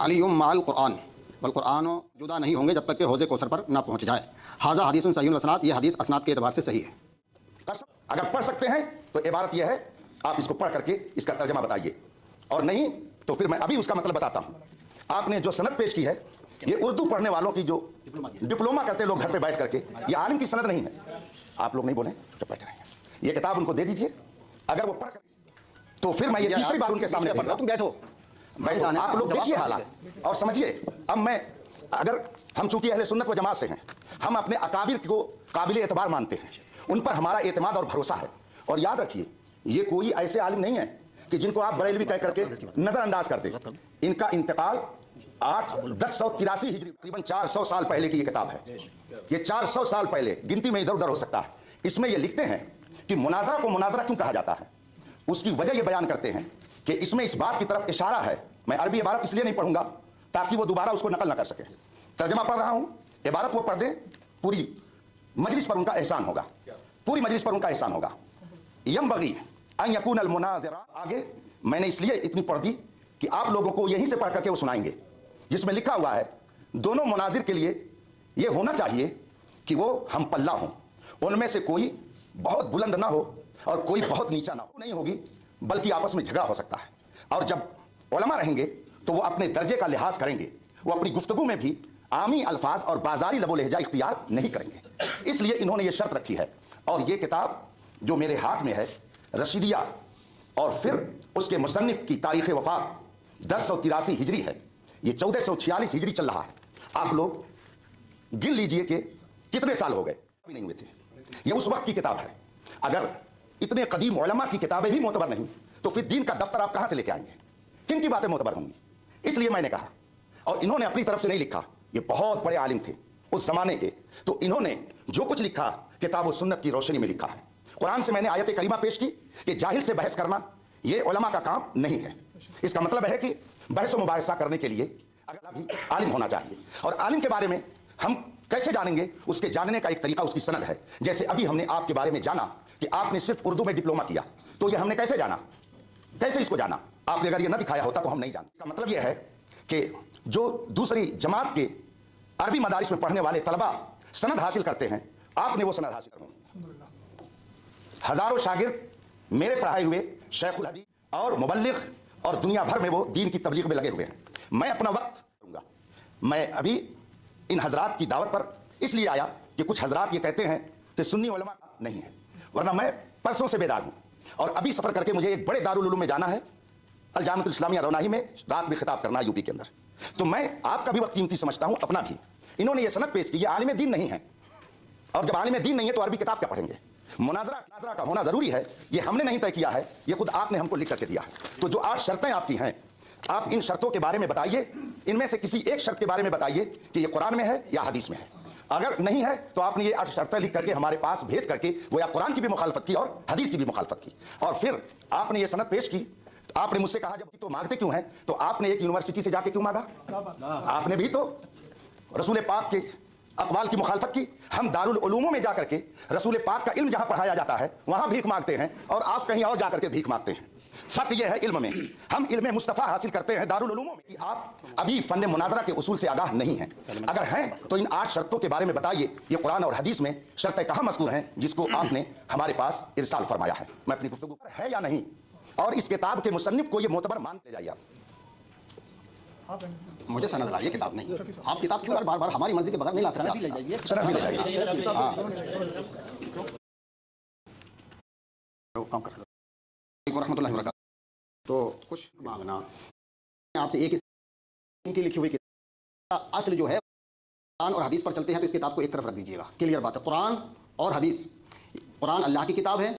अलीयुम माल कुरान बल कुरान जुदा नहीं होंगे जब तक कि हौज़े कौसर पर ना पहुँच जाए। हाजा हदीस सहीह असनाद, ये हदीस असनाद के एतबार से सही है। अगर पढ़ सकते हैं तो इबारत यह है, आप इसको पढ़ करके इसका तर्जमा बताइए, और नहीं तो फिर मैं अभी उसका मतलब बताता हूँ। आपने जो सनद पेश की है, ये उर्दू पढ़ने वालों की जो डिप्लोमा करते लोग घर पे बैठ करके, ये आलिम की सनद नहीं है। आप लोग नहीं बोले तो बैठ रहेंगे। ये किताब उनको दे दीजिए, अगर वो पढ़ कर तो फिर मैं ये तीसरी बार उनके सामने पढ़ रहा हूँ। बैठो, आप लोग देखिए हालात और समझिए। अब मैं, अगर हम चूंकि अहले सुन्नत व जमात से हैं, हम अपने अकाबिर को काबिल एतबार मानते हैं, उन पर हमारा एतमाद और भरोसा है। और याद रखिए, ये कोई ऐसे आलिम नहीं है कि जिनको आप बरेलवी कह करके नजरअंदाज कर दें। इनका इंतकाल 1083 हिजरी, तकरीबन 400 साल पहले की ये किताब है। ये 400 साल पहले, गिनती में इधर उधर हो सकता है। इसमें ये लिखते हैं कि मुनाजरा को मुनाजरा क्यों कहा जाता है। उसकी वजह ये बयान करते हैं कि इसमें इस बात की तरफ इशारा है। मैं अरबी इबारत इसलिए नहीं पढ़ूंगा ताकि वो दोबारा उसको नकल ना कर सके। तर्जमा पढ़ रहा हूं, इबारत वो पढ़ दे, पूरी मजलिस पर उनका एहसान होगा, पूरी मजलिस पर उनका एहसान होगा। यंबगी अन यकून अल मुनाज़िरा, आगे मैंने इसलिए इतनी पढ़ दी कि आप लोगों को यहीं से पढ़ करके वो सुनाएंगे, जिसमें लिखा हुआ है दोनों मुनाजिर के लिए ये होना चाहिए कि वो हम पल्ला हों, उनमें से कोई बहुत बुलंद ना हो और कोई बहुत नीचा ना हो। नहीं होगी, बल्कि आपस में झगड़ा हो सकता है। और जब उलमा रहेंगे तो वो अपने दर्जे का लिहाज करेंगे, वो अपनी गुफ्तगू में भी आमी अल्फाज और बाजारी लबो लहजा इख्तियार नहीं करेंगे। इसलिए इन्होंने ये शर्त रखी है। और ये किताब जो मेरे हाथ में है, रशीदिया, और फिर उसके मुसन्निफ की तारीख़ वफ़ात 1083 हिजरी है। ये 1446 हिजरी चल रहा है। आप लोग गिन लीजिए कि कितने साल हो गए, अभी नहीं हुए थे। ये उस वक्त की किताब है। अगर इतने कदीम उलमा की किताबें भी मोतबर नहीं, तो फिर दीन का दफ्तर आप कहां से लेके आएंगे? किन की बातें मोतबर होंगी? इसलिए मैंने कहा, और इन्होंने अपनी तरफ से नहीं लिखा, ये बहुत बड़े आलिम थे उस जमाने के, तो इन्होंने जो कुछ लिखा किताब सुन्नत की रोशनी में लिखा है। कुरान से मैंने आयत करीमा पेश की कि जाहिल से बहस करना ये उलमा का काम नहीं है। इसका मतलब है कि बहस व मुबाहिसा करने के लिए अगला भी आलिम होना चाहिए। और आलिम के बारे में हम कैसे जानेंगे? उसके जानने का एक तरीका उसकी सनद है। जैसे अभी हमने आपके बारे में जाना कि आपने सिर्फ उर्दू में डिप्लोमा किया, तो ये हमने कैसे जाना? कैसे इसको जाना? आपने अगर ये न दिखाया होता तो हम नहीं जानते। इसका मतलब यह है कि जो दूसरी जमात के अरबी मदारिस में पढ़ने वाले तलबा सनद हासिल करते हैं, आपने वो सनद हासिल करूँ। हजारों शागिर्द मेरे पढ़ाए हुए शेखुल हदीस और मुबल्लिग और दुनिया भर में वो दीन की तबलीग में लगे हुए हैं। मैं अपना वक्त दूंगा। मैं अभी इन हजरात की दावत पर इसलिए आया कि कुछ हजरात ये कहते हैं कि सुन्नी उलमा का नहीं है, वरना मैं परसों से बेदार हूँ। और अभी सफर करके मुझे एक बड़े दारुल उलूम में जाना है, अल जामिअतुल इस्लामिया रौनाही में रात में खिताब करना है यूपी के अंदर। तो मैं आपका भी वक्त कीमती समझता हूँ, अपना भी। इन्होंने ये सनद पेश की, ये आलिम दीन नहीं है, और जब आलिम दीन नहीं है तो अरबी किताब क्या पढ़ेंगे? मुनाजरा का होना जरूरी है, ये हमने नहीं तय किया है, ये खुद आपने हमको लिख करके दिया है। तो जो 8 शर्तें आपकी हैं, आप इन शर्तों के बारे में बताइए। इनमें से किसी एक शर्त के बारे में बताइए कि ये कुरान में है या हदीस में है। अगर नहीं है तो आपने ये 8 शर्तें लिख करके हमारे पास भेज करके वो या कुरान की भी मुखालफत की और हदीस की भी मुखालफत की, और फिर आपने ये सनद पेश की। तो आपने मुझसे कहा जब तो मांगते क्यों हैं? तो आपने एक यूनिवर्सिटी से जाके क्यों मांगा? आपने भी तो रसूल पाक के अक़वाल की मुखालफत की। हम दारुल उलूमों में जाकर के रसूल पाक का इल्म जहां पढ़ाया जाता है वहां भीख मांगते हैं, और आप कहीं और जाकर के भीख मांगते हैं। फर्क यह है इल्म में, हम इल्म मुस्तफ़ा हासिल करते हैं दारुल उलूमों में। कि आप अभी फन मुनाजरा के उसूल से आगाह नहीं हैं। अगर हैं तो इन 8 शर्तों के बारे में बताइए। ये कुरान और हदीस में शर्तें कहाँ मज़कूर हैं जिसको आपने हमारे पास इरसाल फरमाया है? मैं अपनी गुफ्तगू पर है या नहीं, और इस किताब के मुसन्निफ को ये मोतबर मानते जाइए आप। मुझे सनद लाइए, किताब नहीं। आप किताब क्यों बार बार हमारी मर्जी के बगैर नहीं ला सकते? सनद भी ले जाइए। रहमतुल्लाहि व बरकातहू। तो कुछ मांगना आपसे एक इनकी लिखी हुई किताब असल जो है कुरान और हदीस पर चलते हैं, तो इस किताब को एक तरफ रख दीजिएगा। क्लियर बात है? कुरान और हदीस, कुरान अल्लाह की किताब है,